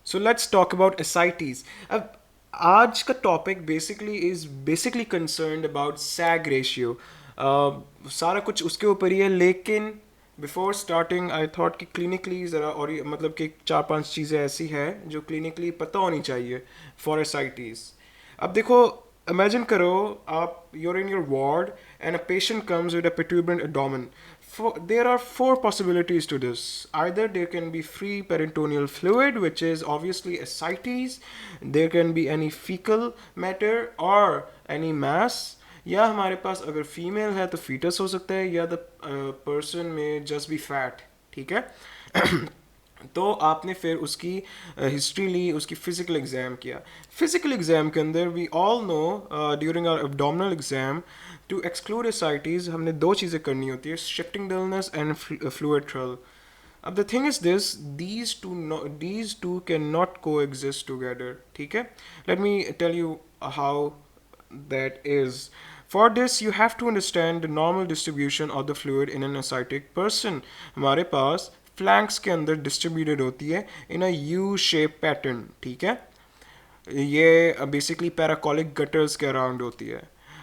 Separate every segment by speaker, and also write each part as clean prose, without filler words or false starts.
Speaker 1: So let's talk about ascites. अब आज का topic basically concerned about sag ratio. सारा कुछ उसके ऊपर ही है, लेकिन बिफोर स्टार्टिंग आई थॉट कि क्लिनिकली ज़रा और मतलब कि चार पांच चीज़ें ऐसी हैं जो क्लिनिकली पता होनी चाहिए फॉर ascites. अब देखो, imagine करो आप you're in your ward and a patient comes with a protuberant abdomen. There are four possibilities to this. Either there can be free peritoneal fluid, which is obviously ascites. There can be any fecal matter or any mass. या हमारे पास अगर female है तो foetus हो सकता है, या the person may just be fat. ठीक है. तो आपने फिर उसकी हिस्ट्री ली, उसकी फिजिकल एग्जाम किया. फिजिकल एग्जाम के अंदर we all know during our abdominal exam to exclude ascites हमने दो चीज़ें करनी होती है, shifting dullness and fluid thrill. अब the thing is this, these two can not coexist together. ठीक है. Let me tell you how that is. For this you have to understand the normal distribution of the fluid in an ascitic person. हमारे पास flanks के अंदर distributed होती है इन अ U shape pattern. ठीक है. ये बेसिकली पैराकोलिक गटर्स के अराउंड होती है.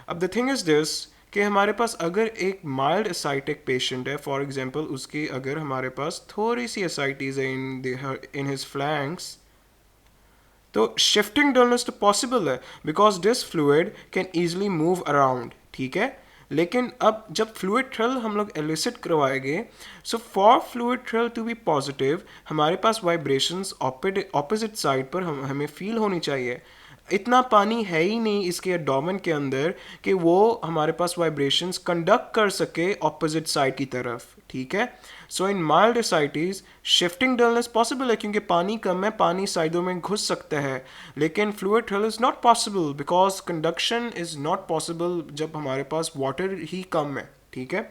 Speaker 1: अब द थिंग इज दिस कि हमारे पास अगर एक माइल्ड एसाइटिक पेशेंट है, फॉर एग्जांपल उसकी अगर हमारे पास थोड़ी सी एसाइटीज है इन हिज फ्लैंक्स, तो शिफ्टिंग डलनेस तो पॉसिबल है because this fluid can easily move around. ठीक है. लेकिन अब जब फ्लूइड थ्रिल हम लोग एलिसिट करवाएंगे, so for fluid thrill to be positive हमारे पास वाइब्रेशंस ऑपोजिट साइड पर हमें फील होनी चाहिए. इतना पानी है ही नहीं इसके एब्डोमेन के अंदर कि वो हमारे पास वाइब्रेशंस कंडक्ट कर सके ऑपोजिट साइड की तरफ. ठीक है. So in mild ascites shifting dullness possible है क्योंकि पानी कम है, पानी साइडों में घुस सकता है. लेकिन fluid thrill is not possible because conduction is not possible जब हमारे पास वाटर ही कम है. ठीक है.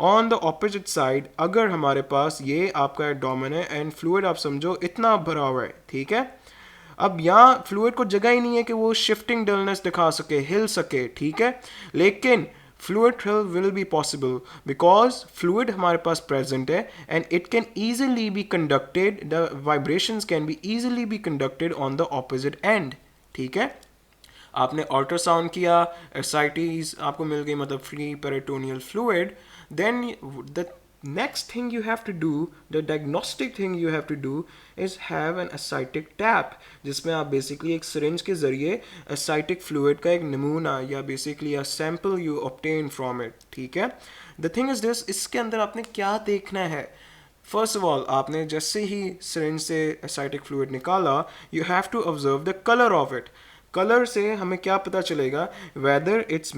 Speaker 1: ऑन द ऑपोजिट साइड अगर हमारे पास ये आपका एब्डोमेन है एंड फ्लूइड आप समझो इतना भरा हुआ है. ठीक है. अब यहाँ फ्लूइड को जगह ही नहीं है कि वो शिफ्टिंग डलनेस दिखा सके, हिल सके. ठीक है. लेकिन fluid thrill will be possible because fluid हमारे पास present है and it can easily be conducted, the vibrations can be easily be conducted on the opposite end. ठीक है. आपने अल्ट्रासाउंड किया, ascites आपको मिल गई, मतलब free peritoneal fluid. Then the next thing you have to do, the diagnostic thing you have to do is have an ascitic tap, जिसमें आप बेसिकली एक सिरिंज के जरिए ascitic fluid का एक नमूना या basically a sample you obtain from it. ठीक है. the thing is this, इसके अंदर आपने क्या देखना है. फर्स्ट ऑफ ऑल आपने जैसे ही सिरिंज से ascitic fluid निकाला, you have to observe the color of it. Colour से हमें क्या पता चलेगा, वेदर इट्स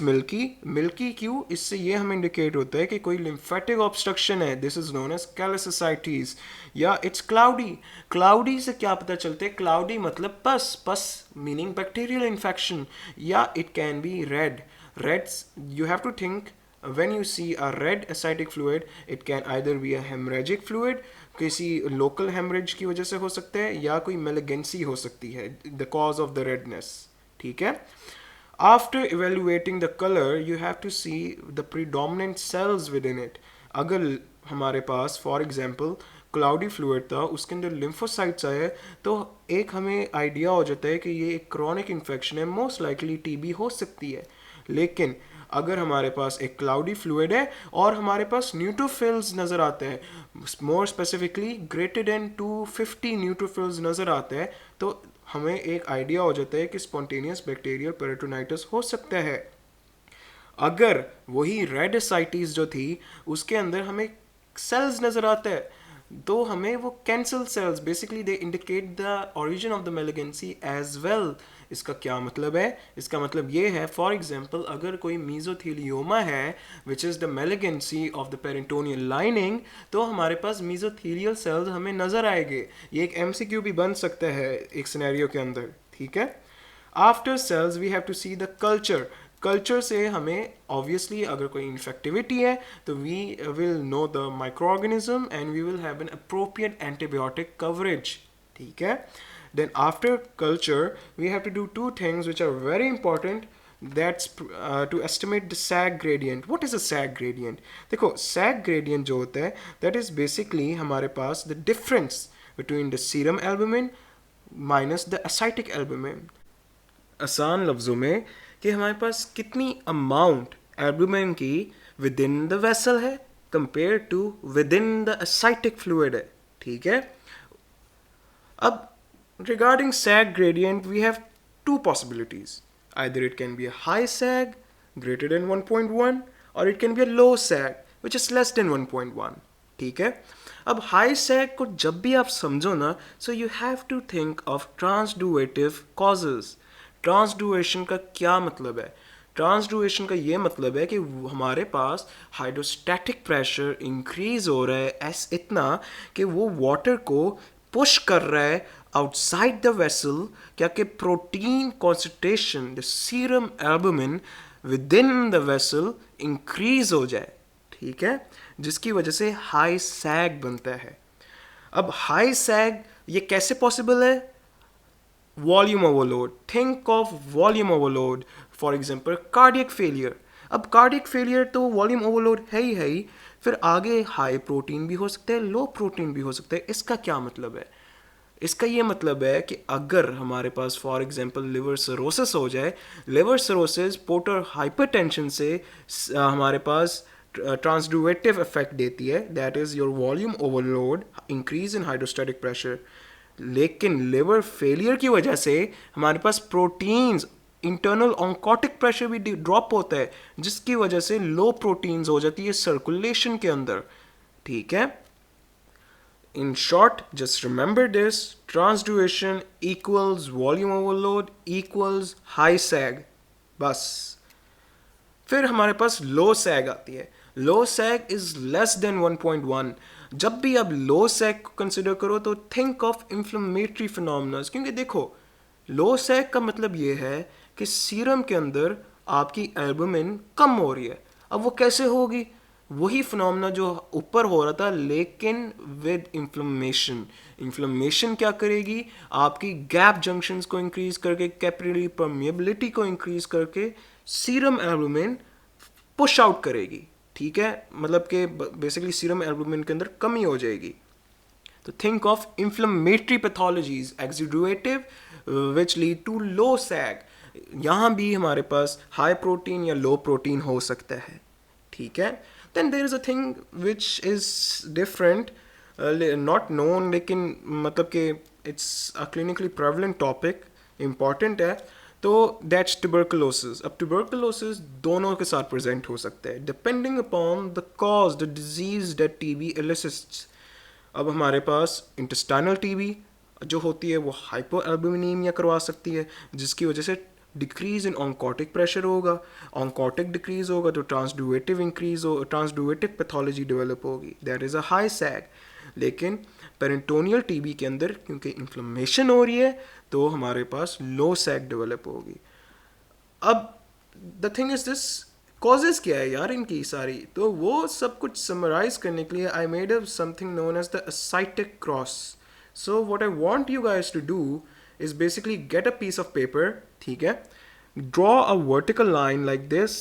Speaker 1: मिल्की क्यों, इससे ये हमें इंडिकेट होता है कि कोई लिम्फेटिक ऑब्स्ट्रक्शन है, this is known as chylous ascites. या इट्स क्लाउडी से क्या पता चलता है, क्लाउडी मतलब पस मीनिंग बैक्टीरियल इन्फेक्शन. या it can be reds. You have to think when you see a red ascitic fluid, it can either be a hemorrhagic fluid, किसी local haemorrhage की वजह से हो सकता है, या कोई malignancy हो सकती है, the cause of the redness. ठीक है. After evaluating the color, you have to see the predominant cells within it. अगर हमारे पास फॉर एग्जाम्पल क्लाउडी फ्लूइड था, उसके अंदर लिम्फोसाइट्स आए, तो एक हमें आइडिया हो जाता है कि ये एक क्रॉनिक इन्फेक्शन है, मोस्ट लाइकली टीबी हो सकती है. लेकिन अगर हमारे पास एक क्लाउडी फ्लूइड है और हमारे पास न्यूट्रोफिल्स नज़र आते हैं, more specifically greater than 250 neutrophils नज़र आते हैं, तो हमें एक आइडिया हो जाता है कि स्पॉन्टेनियस बैक्टीरियल पेरिटोनाइटिस हो सकता है. अगर वही रेड ascites जो थी उसके अंदर हमें सेल्स नज़र आते हैं, तो हमें वो cancer cells, basically they indicate the origin of the malignancy as well. इसका क्या मतलब है, इसका मतलब ये है, फॉर एग्जांपल अगर कोई मीजोथीलियोमा है which is the malignancy of the peritoneal lining, तो हमारे पास मीजोथीलियल सेल्स हमें नज़र आएंगे. ये एक MCQ भी बन सकता है एक सिनेरियो के अंदर. ठीक है. After cells we have to see the culture से हमें ऑब्वियसली अगर कोई इन्फेक्टिविटी है तो we will know the microorganism and we will have an appropriate antibiotic coverage. ठीक है. Then after culture we have to do two things which are very important. That's to estimate the sag gradient. What is a sag gradient? देखो sag gradient जो होता है that is basically हमारे पास the difference between the serum albumin minus the ascitic albumin. आसान लफ्ज़ों में कि हमारे पास कितनी अमाउंट एल्बुमिन की विद इन द वेसल है compare to within the ascitic fluid है. ठीक है. अब regarding sag gradient we have two possibilities. Either it can be a high sag greater than 1.1 or it can be a low sag which is less than 1.1. ठीक है. अब high सैग को जब भी आप समझो ना, so you have to think of transudative causes. Transudation का क्या मतलब है? ट्रांसडुएशन का ये मतलब है कि हमारे पास हाइड्रोस्टैटिक प्रेशर इंक्रीज हो रहा है ऐस इतना कि वो वाटर को पुश कर रहा है आउटसाइड द वेसल, क्या कि protein concentration the serum albumin with in the vessel increase हो जाए. ठीक है. जिसकी वजह से हाई सैग बनता है. अब हाई सैग ये कैसे पॉसिबल है? Volume overload. Think of volume overload. For example cardiac failure. अब कार्डियक फेलियर तो वॉल्यूम ओवरलोड है ही, फिर आगे हाई प्रोटीन भी हो सकता है, लो प्रोटीन भी हो सकता है. इसका क्या मतलब है? इसका ये मतलब है कि अगर हमारे पास फॉर एग्जांपल लिवर सिरोसिस हो जाए, लिवर सिरोसिस पोर्टल हाइपरटेंशन से हमारे पास ट्रांसडुएटिव इफेक्ट देती है, that is your volume overload, increase in hydrostatic pressure. लेकिन लिवर फेलियर की वजह से हमारे पास प्रोटीन्स इंटरनल ऑन्कोटिक प्रेशर भी ड्रॉप होता है, जिसकी वजह से लो प्रोटीन्स हो जाती है सर्कुलेशन के अंदर. ठीक है. In short, just remember this: transduation equals volume overload equals high sag. बस. फिर हमारे पास लो सैग आती है. Low SAAG is less than 1.1. जब भी आप लो सैग को कंसिडर करो तो थिंक ऑफ इन्फ्लेमेटरी फिनोमेना, क्योंकि देखो लो सैग का मतलब ये है कि सीरम के अंदर आपकी एल्बुमिन कम हो रही है. अब वो कैसे होगी? वही फिनोमेना जो ऊपर हो रहा था लेकिन विद इन्फ्लेमेशन. इन्फ्लेमेशन क्या करेगी? आपकी गैप जंक्शंस को इंक्रीज करके, कैपिलरी परमिएबिलिटी को इंक्रीज करके सीरम एल्बुमिन पुश आउट करेगी. ठीक है. मतलब कि बेसिकली सीरम एल्बुमिन के अंदर कमी हो जाएगी. तो think of inflammatory pathologies exudative which lead to low SAAG. यहाँ भी हमारे पास हाई प्रोटीन या लो प्रोटीन हो सकता है. ठीक है. Then there is a thing which is different, not known, लेकिन मतलब कि it's a clinically prevalent topic, important है. तो that's tuberculosis. अब tuberculosis दोनों के साथ present हो सकता है depending upon the cause, the disease that TB elicits. अब हमारे पास intestinal TB जो होती है वो hypoalbuminemia करवा सकती है, जिसकी वजह से डिक्रीज इन ऑन्कोटिक प्रेशर होगा. ऑन्कोटिक डिक्रीज होगा तो ट्रांसडुएटिव इंक्रीज हो, ट्रांसडुएटिव पैथोलॉजी डेवलप होगी, दैट इज़ अ हाई सैग. लेकिन पेरिटोनियल टीबी के अंदर क्योंकि इन्फ्लेमेशन हो रही है तो हमारे पास लो सैग डेवलप होगी. अब the thing is this, causes क्या है यार इनकी सारी? तो वो सब कुछ समराइज करने के लिए I made up something known as the ascitic cross. So what I want you guys to do is basically get a piece of paper. ठीक है. draw a vertical line like this.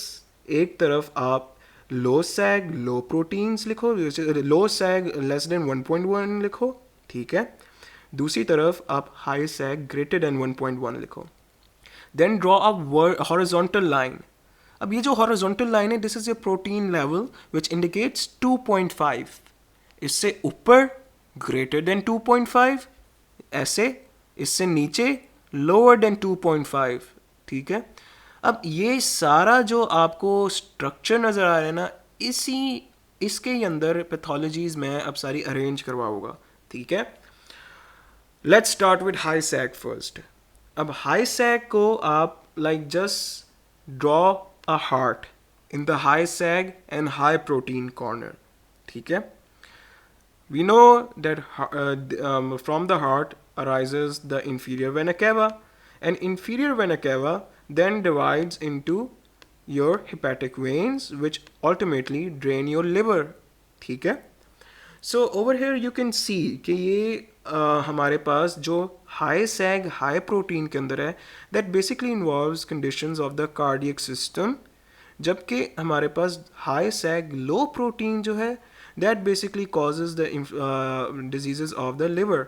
Speaker 1: एक तरफ आप low sag low proteins लिखो, low sag less than 1.1 लिखो. ठीक है. दूसरी तरफ आप high sag greater than 1.1 लिखो. then draw a horizontal line. अब ये जो horizontal line है, this is your protein level which indicates 2.5. इससे ऊपर greater than 2.5, ऐसे इससे नीचे लोअर देन 2.5. ठीक है. अब ये सारा जो आपको स्ट्रक्चर नज़र आ रहा है ना, इसके अंदर पैथोलॉजीज मैं अब सारी अरेंज करवाऊंगा. ठीक है. Let's start with high sag first. अब हाई सैग को आप like just draw a heart in the high sag and high protein corner. ठीक है. We know that from the heart arises the inferior vena cava, and inferior vena cava then divides into your hepatic veins which ultimately drain your liver. ठीक है. So over here you can see कि ये हमारे पास जो high sag high protein के अंदर है, that basically involves conditions of the cardiac system, जबकि हमारे पास high sag low protein जो है that basically causes the diseases of the liver.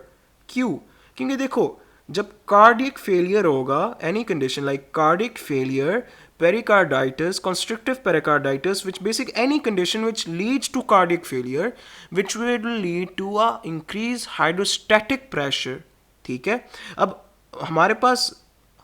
Speaker 1: क्यों? क्योंकि देखो, जब कार्डियक फेलियर होगा, any condition like cardiac failure, pericarditis, constrictive pericarditis, which basic any condition which leads to cardiac failure, which will lead to a increased hydrostatic pressure. ठीक है, अब हमारे पास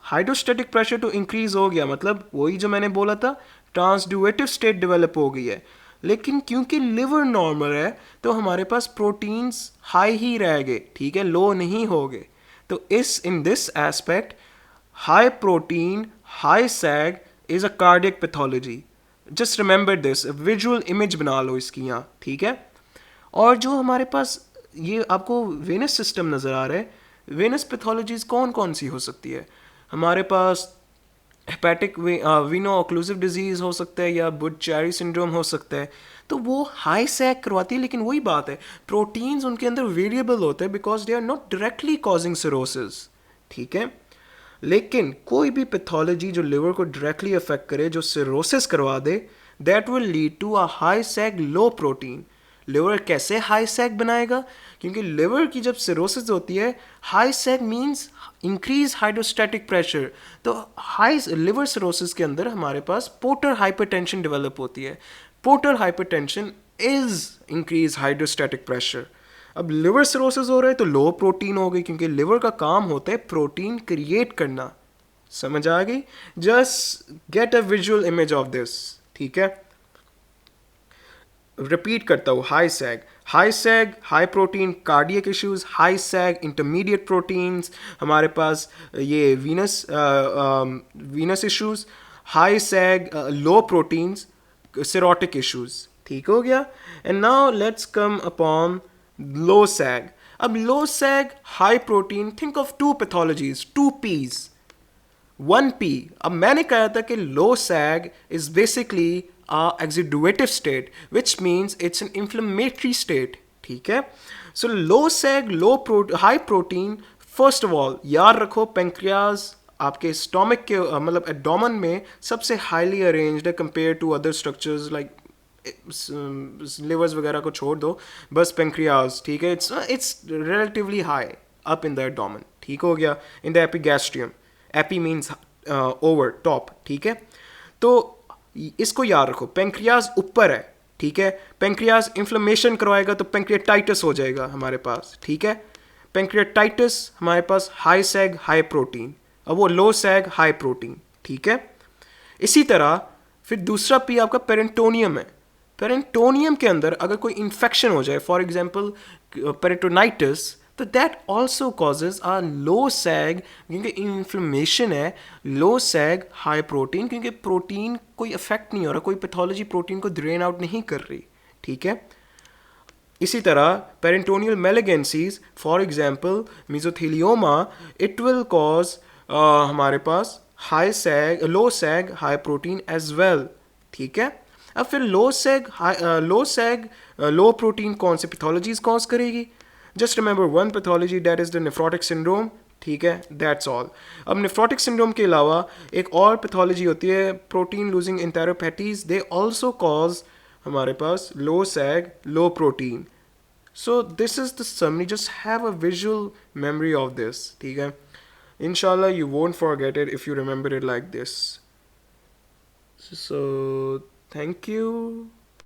Speaker 1: hydrostatic pressure तो इंक्रीज हो गया, मतलब वही जो मैंने बोला था, ट्रांसड्यूएटिव स्टेट डेवलप हो गई है, लेकिन क्योंकि लिवर नॉर्मल है तो हमारे पास प्रोटीन्स हाई ही रह गए, ठीक है, लो नहीं हो गए. तो इस in this aspect high protein high sag is a cardiac pathology. Just remember this, visual image बना लो इसकी यहाँ, ठीक है. और जो हमारे पास ये आपको वेनस सिस्टम नज़र आ रहा है, वेनस पैथोलॉजीज कौन कौन सी हो सकती है? हमारे पास हेपेटिक वीनो ऑक्लूसिव डिजीज़ हो सकता है या बुड-चेरी सिंड्रोम हो सकता है. तो वो हाई सैग करवाती है, लेकिन वही बात है, प्रोटीन्स उनके अंदर वेरिएबल होते हैं because they are not directly causing cirrhosis, ठीक है. लेकिन कोई भी पैथोलॉजी जो लिवर को डायरेक्टली अफेक्ट करे, जो सिरोसिस करवा दे, that will lead to a high SAAG low protein. Liver कैसे हाई सैग बनाएगा? क्योंकि लिवर की जब सिरोसिस होती है, high SAAG means increase hydrostatic pressure. तो हाई लिवर सिरोसिस के अंदर हमारे पास पोर्टर हाइपरटेंशन डेवलप होती है. Portal hypertension is increase hydrostatic pressure. अब लिवर सिरोसिस हो रहा है तो लो प्रोटीन हो गई, क्योंकि लिवर का काम होता है प्रोटीन क्रिएट करना. समझ आ गई? Just get a visual image of this, ठीक है. रिपीट करता हूँ, high SAAG high protein cardiac issues, high SAAG intermediate proteins, हमारे पास ये venous issues, high SAAG low proteins cirrhotic issues. ठीक हो गया. And now let's come upon low SAAG. अब low SAAG high protein, think of two pathologies, two Ps, one P. अब मैंने कहा था कि low SAAG is basically exudative state, which means it's an inflammatory state. ठीक है. So low sag, high protein, first of all याद रखो, pancreas आपके स्टोमक के मतलब एब्डोमेन में सबसे हाईली अरेंज्ड है compare to other structures like livers वगैरह को छोड़ दो, बस पेंक्रियाज, ठीक है. It's relatively high up in the abdomen. ठीक हो गया. In the epigastrium, epi means over, top, ठीक है. तो इसको याद रखो, पेंक्रियाज ऊपर है, ठीक है. पेंक्रियाज इन्फ्लेमेशन करवाएगा तो पेंक्रियाटाइटिस हो जाएगा हमारे पास, ठीक है. पेंक्रियाटाइटिस हमारे पास हाई सैग हाई प्रोटीन, अब वो लो सैग हाई प्रोटीन, ठीक है. इसी तरह फिर दूसरा पी आपका पेरेंटोनियम है. पेरेंटोनियम के अंदर अगर कोई इन्फेक्शन हो जाए, फॉर एग्जांपल पेरिटोनाइटिस, तो that also causes a low SAAG, क्योंकि इन्फ्लेमेशन है. लो सैग हाई प्रोटीन, क्योंकि प्रोटीन कोई इफेक्ट नहीं हो रहा, कोई पैथोलॉजी प्रोटीन को ड्रेन आउट नहीं कर रही, ठीक है. इसी तरह peritoneal malignancies, for example mesothelioma, it will cause हमारे पास high SAAG low SAAG high protein as well, ठीक है. अब फिर लो सैग लो प्रोटीन कौन सी पैथोलॉजीज कॉज करेगी? Just remember one pathology, that is the nephrotic syndrome, ठीक है. That's all. अब नेफ्रोटिक सिंड्रोम के अलावा एक और पैथोलॉजी होती है protein losing enteropathies, they also cause हमारे पास low SAAG low protein. So this is the summary, just have a visual memory of this, ठीक है. इंशाल्लाह you won't forget it if you remember it like this. So thank you.